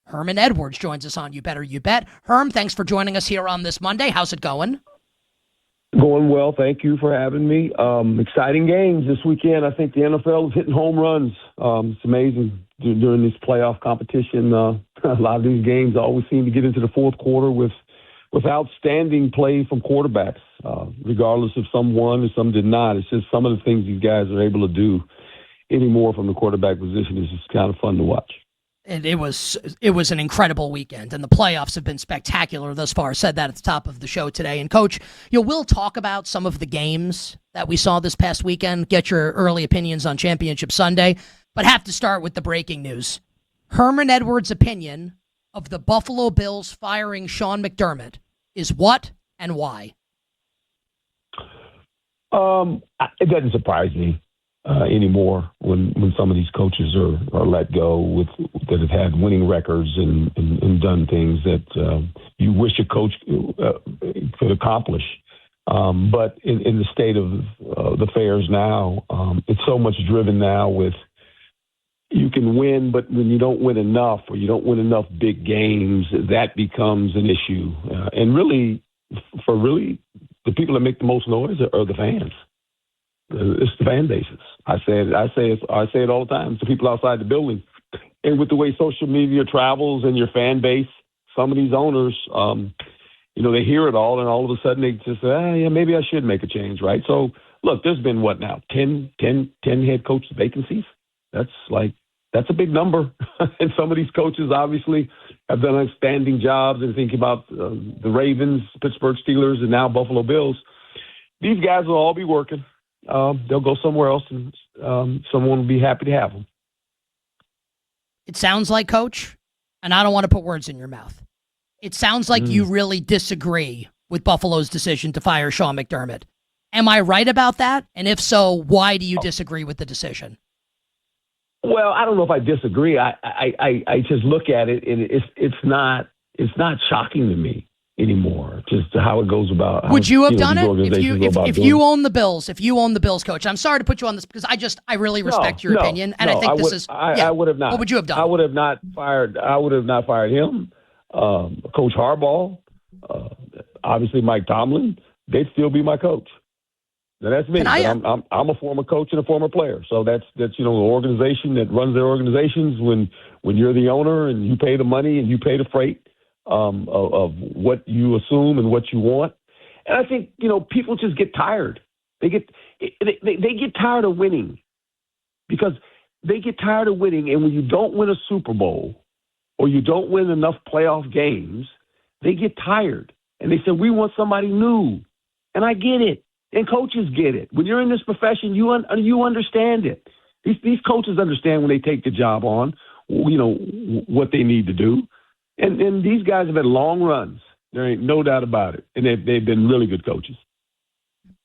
Herm Edwards joins us on You Better You Bet. Herm, thanks for joining us here on this Monday. How's it going? Going well. Thank you for having me. Exciting games this weekend. I think the NFL is hitting home runs. It's amazing during this playoff competition. A lot of these games always seem to get into the fourth quarter with outstanding play from quarterbacks, regardless if some won or some did not. It's just some of the things these guys are able to do anymore from the quarterback position is just kind of fun to watch. And it was an incredible weekend, and the playoffs have been spectacular thus far. I said that at the top of the show today. And, Coach, we'll talk about some of the games that we saw this past weekend, get your early opinions on Championship Sunday, but have to start with the breaking news. Herm Edwards' opinion of the Buffalo Bills firing Sean McDermott is what and why? It doesn't surprise me anymore when some of these coaches are let go that have had winning records and done things that you wish a coach could accomplish. But in the state of the affairs now, it's so much driven now with you can win, but when you don't win enough or you don't win enough big games, that becomes an issue. And really, the people that make the most noise are the fans. It's the fan bases. I say it all the time to people outside the building. And with the way social media travels and your fan base, some of these owners, they hear it all, and all of a sudden they just say, yeah, maybe I should make a change, right? So, look, there's been, 10 head coach vacancies? That's a big number. And some of these coaches obviously have done outstanding jobs, and think about the Ravens, Pittsburgh Steelers, and now Buffalo Bills. These guys will all be working. They'll go somewhere else, and someone will be happy to have them. It sounds like, Coach, and I don't want to put words in your mouth, it sounds like you really disagree with Buffalo's decision to fire Sean McDermott. Am I right about that? And if so, why do you disagree with the decision? Well, I don't know if I disagree. I just look at it, and it's not shocking to me anymore. Just how it goes about. Would you have done it if you own the Bills? If you own the Bills, Coach, I'm sorry to put you on this because I really respect your opinion, and I think this is. I would have not. What would you have done? I would have not fired him. Coach Harbaugh, obviously Mike Tomlin. They'd still be my coach. Now, that's me. I'm a former coach and a former player. So that's the organization that runs their organizations. When you're the owner and you pay the money and you pay the freight of what you assume and what you want. And I think people just get tired. They get tired of winning because they get tired of winning. And when you don't win a Super Bowl or you don't win enough playoff games, they get tired and they say, we want somebody new. And I get it. And coaches get it. When you're in this profession, you understand it. These coaches understand when they take the job on, what they need to do. And these guys have had long runs. There ain't no doubt about it. And they've been really good coaches.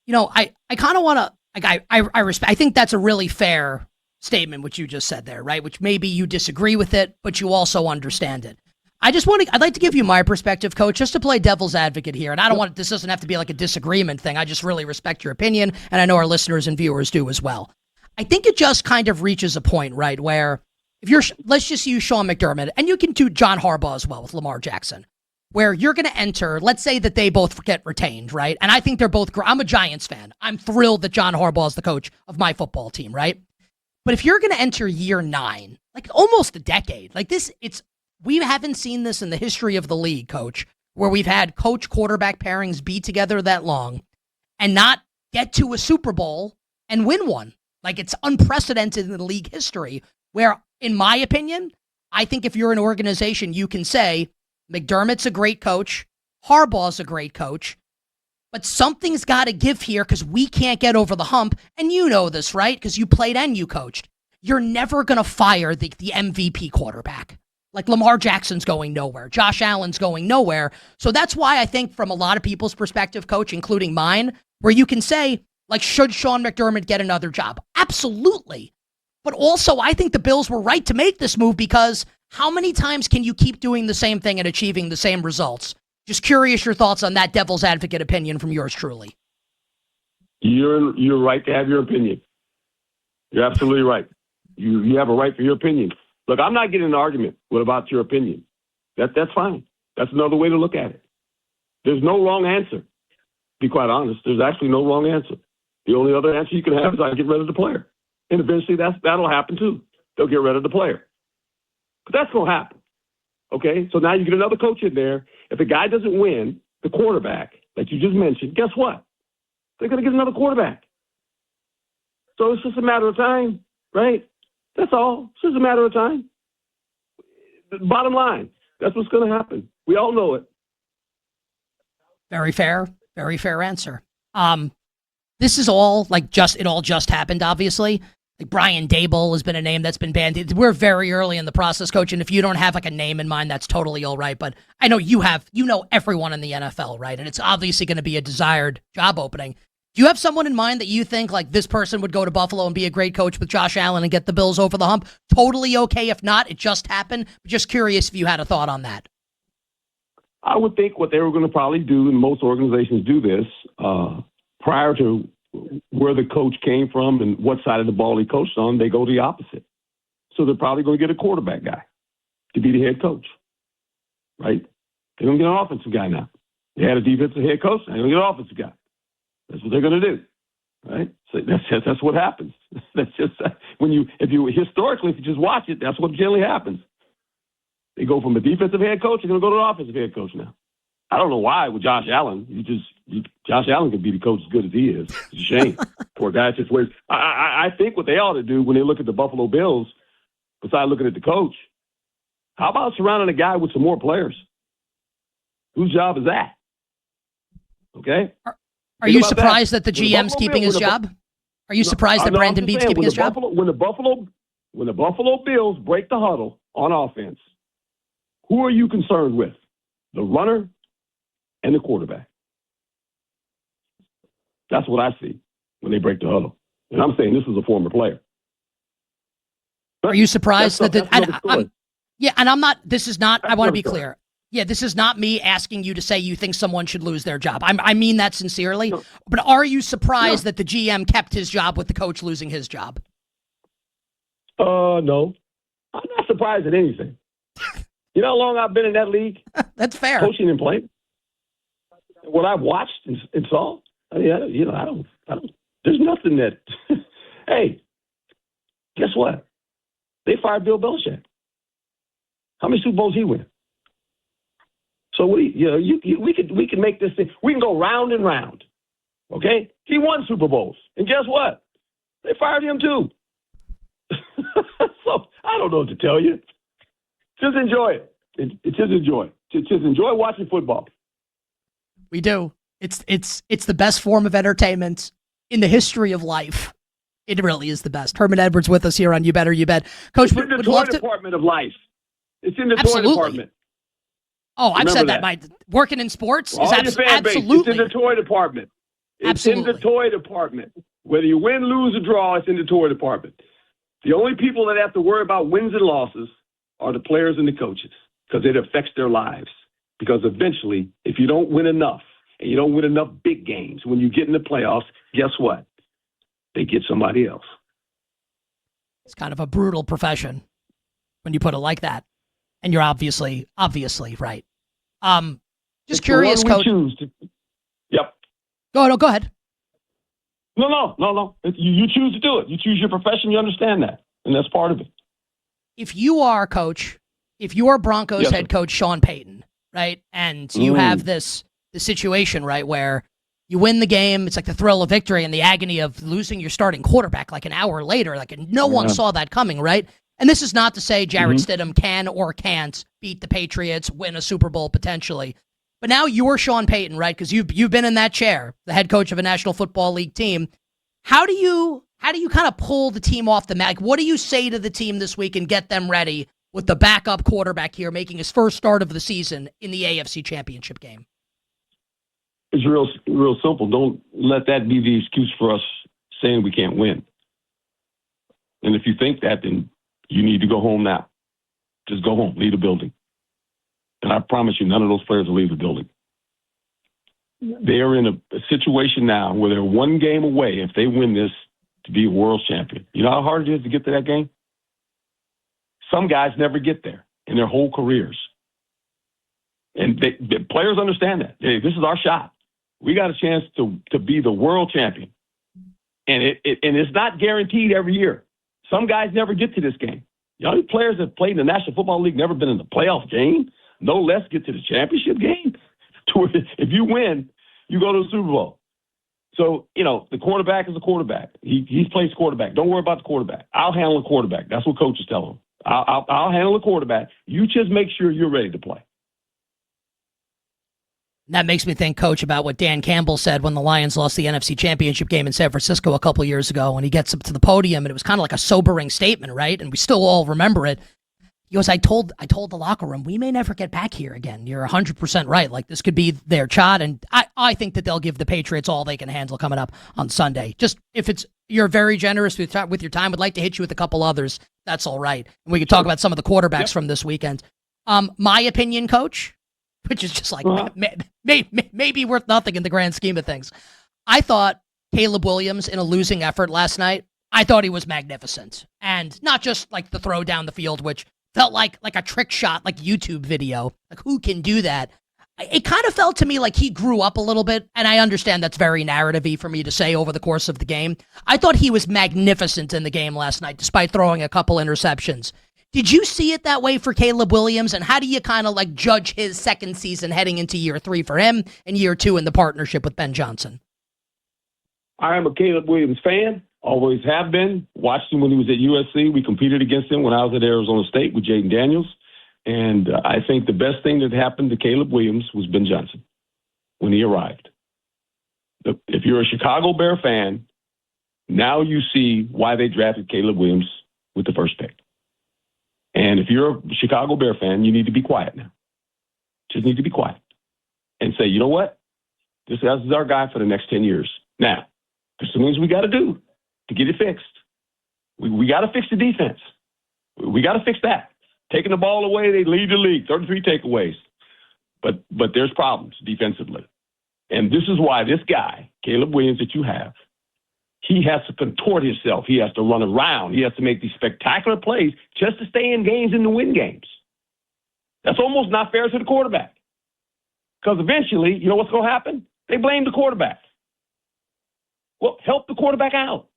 I kind of want to, I respect, I think that's a really fair statement, what you just said there, right? Which maybe you disagree with it, but you also understand it. I'd like to give you my perspective, Coach, just to play devil's advocate here. And this doesn't have to be like a disagreement thing. I just really respect your opinion, and I know our listeners and viewers do as well. I think it just kind of reaches a point, right, where let's just use Sean McDermott, and you can do John Harbaugh as well with Lamar Jackson, where you're going to enter, let's say that they both get retained, right? And I think they're both, I'm a Giants fan. I'm thrilled that John Harbaugh is the coach of my football team, right? But if you're going to enter year 9, like almost a decade, like this, we haven't seen this in the history of the league, Coach, where we've had coach-quarterback pairings be together that long and not get to a Super Bowl and win one. Like, it's unprecedented in the league history where, in my opinion, I think if you're an organization, you can say McDermott's a great coach, Harbaugh's a great coach, but something's got to give here because we can't get over the hump. And you know this, right? Because you played and you coached. You're never going to fire the MVP quarterback. Like Lamar Jackson's going nowhere. Josh Allen's going nowhere. So that's why I think from a lot of people's perspective, Coach, including mine, where you can say, like, should Sean McDermott get another job? Absolutely. But also, I think the Bills were right to make this move because how many times can you keep doing the same thing and achieving the same results? Just curious your thoughts on that devil's advocate opinion from yours truly. You're right to have your opinion. You're absolutely right. You have a right for your opinion. Look, I'm not getting an argument about your opinion. That's fine. That's another way to look at it. There's no wrong answer. To be quite honest, there's actually no wrong answer. The only other answer you can have is I get rid of the player. And eventually that'll happen too. They'll get rid of the player. But that's going to happen. Okay? So now you get another coach in there. If the guy doesn't win, the quarterback that you just mentioned, guess what? They're going to get another quarterback. So it's just a matter of time, right? That's all. It's just a matter of time. The bottom line, that's what's going to happen. We all know it. Very fair answer. This is all it all just happened, obviously. Like Brian Dable has been a name that's been banned. We're very early in the process, Coach, and if you don't have a name in mind, that's totally all right. But I know you know everyone in the NFL, right? And it's obviously going to be a desired job opening. Do you have someone in mind that you think this person would go to Buffalo and be a great coach with Josh Allen and get the Bills over the hump? Totally okay if not. It just happened. Just curious if you had a thought on that. I would think what they were going to probably do, and most organizations do this, prior to where the coach came from and what side of the ball he coached on, they go the opposite. So they're probably going to get a quarterback guy to be the head coach, right? They're going to get an offensive guy now. They had a defensive head coach, they're going to get an offensive guy. That's what they're going to do, right? So that's what happens. That's just if you just watch it, that's what generally happens. They go from a defensive head coach, they're going to go to an offensive head coach now. I don't know why with Josh Allen. Josh Allen could be the coach as good as he is. It's a shame. Poor guy just waits. I think what they ought to do when they look at the Buffalo Bills, besides looking at the coach, how about surrounding a guy with some more players? Whose job is that? Okay? Are you surprised that the GM's keeping his job? Are you surprised that Brandon Beane's keeping his job? When the Buffalo Bills break the huddle on offense, who are you concerned with? The runner and the quarterback. That's what I see when they break the huddle. And I'm saying this is a former player. Are you surprised that I'm not, this is not, I want to be clear. Yeah, this is not me asking you to say you think someone should lose their job. I mean that sincerely. No. But are you surprised that the GM kept his job with the coach losing his job? No. I'm not surprised at anything. You know how long I've been in that league? That's fair. Coaching and playing. What I've watched and saw, I don't. There's nothing that. Hey, guess what? They fired Bill Belichick. How many Super Bowls he win? So we can make this thing. We can go round and round. Okay, he won Super Bowls, and guess what? They fired him too. So I don't know what to tell you. Just enjoy it. Just enjoy. Just enjoy watching football. We do. It's the best form of entertainment in the history of life. It really is the best. Herm Edwards with us here on You Better You Bet. Coach, it's in the toy department of life. It's in the toy department. Oh, I've said that. Working in sports is absolutely. It's in the toy department. It's in the toy department. Whether you win, lose, or draw, it's in the toy department. The only people that have to worry about wins and losses are the players and the coaches because it affects their lives. Because eventually, if you don't win enough and you don't win enough big games, when you get in the playoffs, guess what? They get somebody else. It's kind of a brutal profession when you put it like that. And you're obviously right. Just it's curious, Coach. Yep. Go ahead. No. You choose to do it. You choose your profession. You understand that. And that's part of it. If you are Broncos head coach Sean Payton, right? And you have the situation, right, where you win the game. It's like the thrill of victory and the agony of losing your starting quarterback like an hour later. Like no one saw that coming, right? And this is not to say Jarrett Stidham can or can't beat the Patriots, win a Super Bowl potentially. But now you're Sean Payton, right? Because you've been in that chair, the head coach of a National Football League team. How do you kind of pull the team off the mat? Like, what do you say to the team this week and get them ready with the backup quarterback here making his first start of the season in the AFC Championship game? It's real simple. Don't let that be the excuse for us saying we can't win. And if you think that, then you need to go home now. Just go home, leave the building. And I promise you, none of those players will leave the building. They are in a situation now where they're one game away, if they win this, to be a world champion. You know how hard it is to get to that game? Some guys never get there in their whole careers. And the players understand that. Hey, this is our shot. We got a chance to be the world champion. And it's not guaranteed every year. Some guys never get to this game. Players that played in the National Football League never been in the playoff game, no less get to the championship game. If you win, you go to the Super Bowl. So, the quarterback is a quarterback. He plays quarterback. Don't worry about the quarterback. I'll handle the quarterback. That's what coaches tell him. I'll handle the quarterback. You just make sure you're ready to play. That makes me think, Coach, about what Dan Campbell said when the Lions lost the NFC Championship game in San Francisco a couple years ago when he gets up to the podium, and it was kind of like a sobering statement, right? And we still all remember it. He goes, I told the locker room, we may never get back here again. You're 100% right. Like, this could be their shot, and I think that they'll give the Patriots all they can handle coming up on Sunday. Just if you're very generous with your time, would like to hit you with a couple others, that's all right. And we could talk about some of the quarterbacks from this weekend. My opinion, Coach, which is just like maybe worth nothing in the grand scheme of things. I thought Caleb Williams in a losing effort last night, I thought he was magnificent. And not just like the throw down the field, which felt like a trick shot, like YouTube video. Like, who can do that? It kind of felt to me like he grew up a little bit, and I understand that's very narrative-y for me to say over the course of the game. I thought he was magnificent in the game last night, despite throwing a couple interceptions. Did you see it that way for Caleb Williams, and how do you kind of like judge his second season heading into year 3 for him and year 2 in the partnership with Ben Johnson? I am a Caleb Williams fan, always have been. Watched him when he was at USC. We competed against him when I was at Arizona State with Jaden Daniels. And I think the best thing that happened to Caleb Williams was Ben Johnson when he arrived. If you're a Chicago Bear fan, now you see why they drafted Caleb Williams with the first pick. And if you're a Chicago Bear fan, you need to be quiet now. Just need to be quiet and say, you know what? This is our guy for the next 10 years. Now, there's some things we got to do to get it fixed. We got to fix the defense. We got to fix that. Taking the ball away, they lead the league, 33 takeaways. But there's problems defensively. And this is why this guy, Caleb Williams, that you have, he has to contort himself. He has to run around. He has to make these spectacular plays just to stay in games and to win games. That's almost not fair to the quarterback. Because eventually, you know what's going to happen? They blame the quarterback. Well, help the quarterback out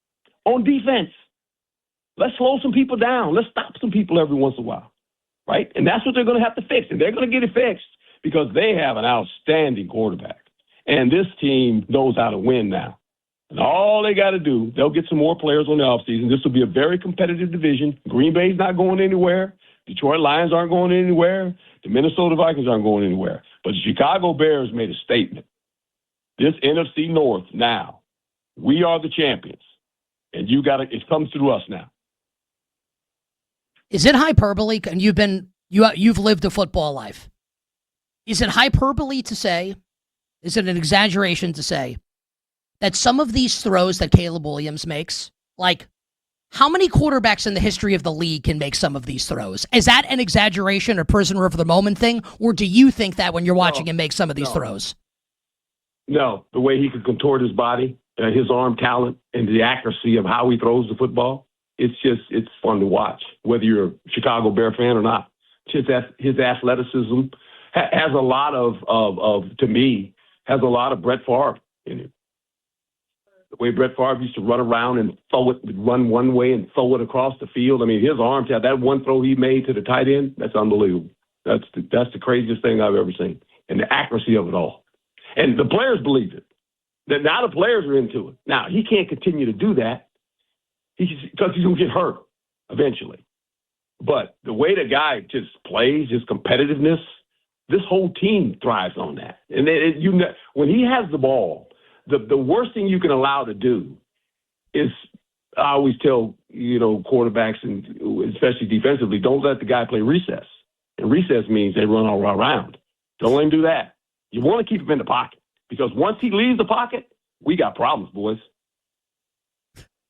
on defense. Let's slow some people down. Let's stop some people every once in a while, right? And that's what they're going to have to fix. And they're going to get it fixed because they have an outstanding quarterback. And this team knows how to win now. And all they got to do, they'll get some more players on the offseason. This will be a very competitive division. Green Bay's not going anywhere. Detroit Lions aren't going anywhere. The Minnesota Vikings aren't going anywhere. But the Chicago Bears made a statement. This NFC North now, we are the champions. And it comes through us now. Is it hyperbole? And you've lived a football life. Is it hyperbole to say, is it an exaggeration to say that some of these throws that Caleb Williams makes, like, how many quarterbacks in the history of the league can make some of these throws? Is that an exaggeration or prisoner of the moment thing? Or do you think that when you're watching him make some of these throws? No, the way he can contort his body, his arm talent, and the accuracy of how he throws the football, it's fun to watch, whether you're a Chicago Bear fan or not. Just his athleticism has a lot to me, has a lot of Brett Favre in it. The way Brett Favre used to run around and run one way and throw it across the field. I mean, his arms, that one throw he made to the tight end, that's unbelievable. That's the craziest thing I've ever seen. And the accuracy of it all. And the players believe it. That now the players are into it. Now, he can't continue to do that because he's going to get hurt eventually. But the way the guy just plays, his competitiveness, this whole team thrives on that. And when he has the ball, the worst thing you can allow to do is, I always tell, quarterbacks, and especially defensively, don't let the guy play recess. And recess means they run all around. Don't let him do that. You want to keep him in the pocket because once he leaves the pocket, we got problems, boys.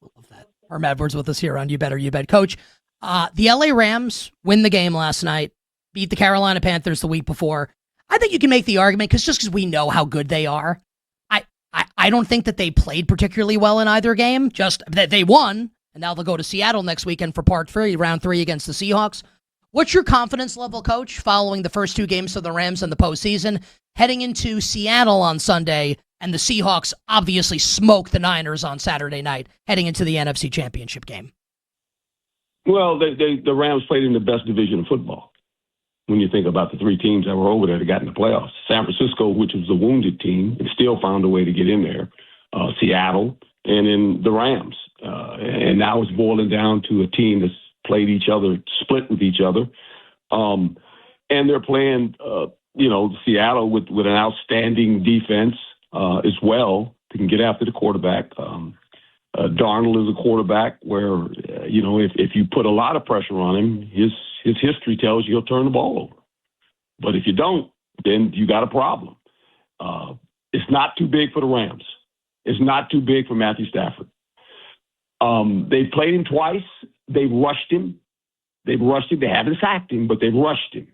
Love that. Herm Edwards with us here on You Better You Bet. Coach, the LA Rams win the game last night, beat the Carolina Panthers the week before. I think you can make the argument because we know how good they are. I don't think that they played particularly well in either game, just that they won, and now they'll go to Seattle next weekend for round 3 against the Seahawks. What's your confidence level, Coach, following the first 2 games for the Rams in the postseason, heading into Seattle on Sunday, and the Seahawks obviously smoked the Niners on Saturday night, heading into the NFC Championship game? Well, the Rams played in the best division of football. When you think about the 3 teams that were over there that got in the playoffs, San Francisco, which was the wounded team, and still found a way to get in there, Seattle, and then the Rams. And now it's boiling down to a team that's played each other, split with each other. And they're playing, Seattle with an outstanding defense as well. They can get after the quarterback. Darnold is a quarterback where, if you put a lot of pressure on him, his history tells you he'll turn the ball over. But if you don't, then you got a problem. It's not too big for the Rams. It's not too big for Matthew Stafford. They played him twice. They've rushed him. They haven't sacked him, but they've rushed him.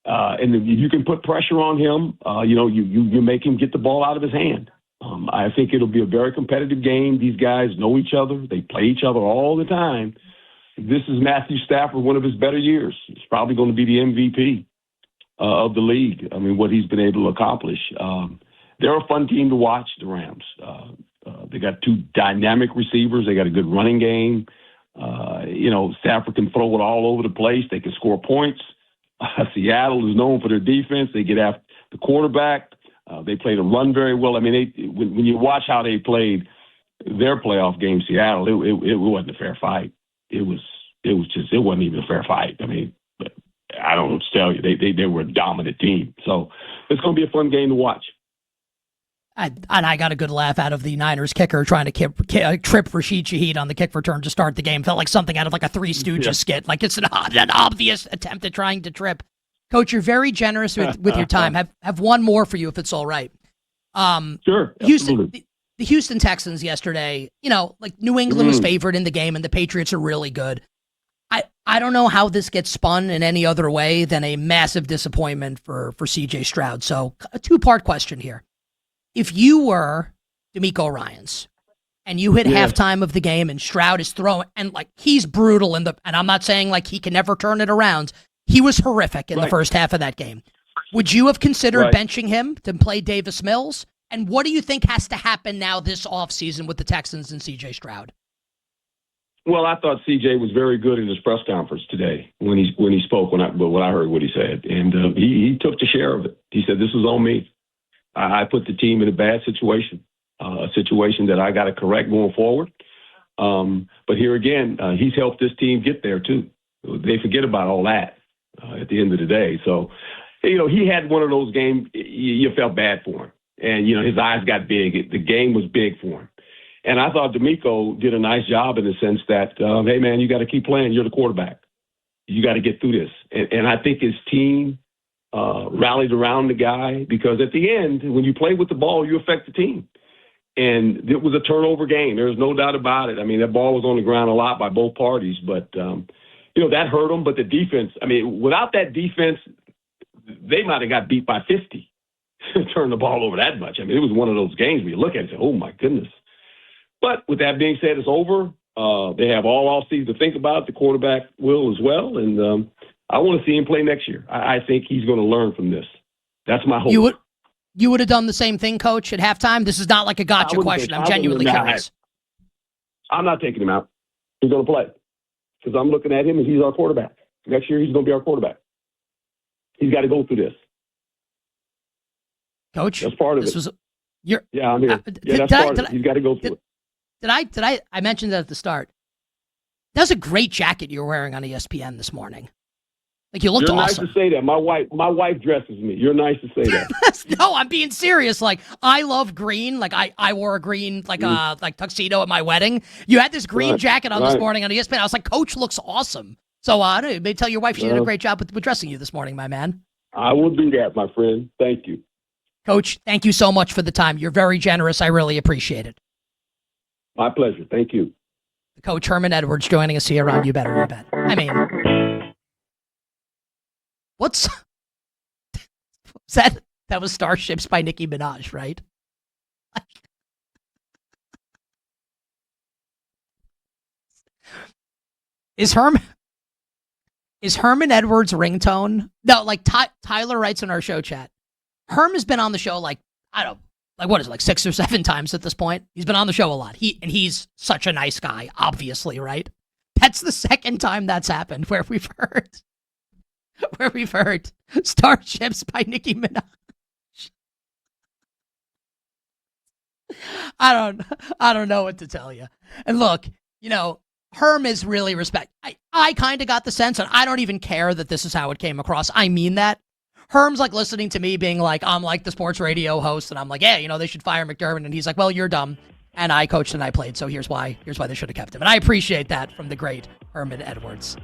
And if you can put pressure on him, you make him get the ball out of his hand. I think it'll be a very competitive game. These guys know each other. They play each other all the time. This is Matthew Stafford, one of his better years. He's probably going to be the MVP of the league. I mean, what he's been able to accomplish. They're a fun team to watch, the Rams. They got 2 dynamic receivers. They got a good running game. Stafford can throw it all over the place. They can score points. Seattle is known for their defense. They get after the quarterback. They play the run very well. I mean, when you watch how they played their playoff game, Seattle, it wasn't a fair fight. It wasn't even a fair fight. I mean, I don't know what to tell you. They were a dominant team. So it's going to be a fun game to watch. I got a good laugh out of the Niners kicker trying to trip Rashid Shaheed on the kick return to start the game. Felt like something out of like a Three Stooges skit. Like it's an obvious attempt at trying to trip. Coach, you're very generous with your time. Have one more for you if it's all right. Sure. The Houston Texans yesterday, New England was favored in the game and the Patriots are really good. I don't know how this gets spun in any other way than a massive disappointment for C.J. Stroud. So a 2-part question here. If you were D'Amico Ryans and you hit halftime of the game and Stroud is throwing, and he's brutal and I'm not saying he can never turn it around. He was horrific in the first half of that game. Would you have considered benching him to play Davis Mills? And what do you think has to happen now this offseason with the Texans and C.J. Stroud? Well, I thought C.J. was very good in his press conference today when he spoke. When I heard what he said, and he took the share of it. He said, "This was on me. I put the team in a bad situation, a situation that I got to correct going forward." But here again, he's helped this team get there too. They forget about all that at the end of the day. So, he had one of those games. You felt bad for him, and his eyes got big. The game was big for him, and I thought D'Amico did a nice job in the sense that, hey man, you got to keep playing. You're the quarterback. You got to get through this. And I think his team rallied around the guy because at the end, when you play with the ball, you affect the team. And it was a turnover game. There's no doubt about it. I mean, that ball was on the ground a lot by both parties, but, that hurt them. But the defense, without that defense, they might have got beat by 50 to turn the ball over that much. It was one of those games where you look at it and say, oh, my goodness. But with that being said, it's over. They have all offseason to think about it. The quarterback will as well. And I want to see him play next year. I think he's going to learn from this. That's my hope. You would have done the same thing, Coach, at halftime? This is not like a gotcha question. I'm genuinely curious. I'm not taking him out. He's going to play because I'm looking at him and he's our quarterback. Next year, he's going to be our quarterback. He's got to go through this. Coach, that's part of it. Yeah, I'm here. That's part of it. He's got to go through it. I mentioned that at the start. That was a great jacket you were wearing on ESPN this morning. You looked awesome. You're nice to say that. My wife dresses me. You're nice to say that. No, I'm being serious. I love green. I wore a green tuxedo at my wedding. You had this green jacket on this morning on ESPN. I was like, Coach looks awesome. So maybe tell your wife she did a great job with dressing you this morning, my man. I will do that, my friend. Thank you. Coach, thank you so much for the time. You're very generous. I really appreciate it. My pleasure. Thank you. Coach Herm Edwards joining us here on You Better You Bet. What's that? That was Starships by Nicki Minaj, right? Is Herm is Herman Edwards' ringtone. No, like Tyler writes in our show chat. Herm has been on the show like, I don't, like what is it, like 6 or 7 times at this point? He's been on the show a lot. He's such a nice guy, obviously, right? That's the second time that's happened where we've heard Starships by Nicki Minaj. I don't know what to tell you. And look, Herm is really respect. I kind of got the sense, and I don't even care that this is how it came across. I mean that. Herm's like listening to me being like, I'm like the sports radio host, and I'm like, yeah, they should fire McDermott. And he's like, well, you're dumb. And I coached and I played, so here's why they should have kept him. And I appreciate that from the great Herman Edwards.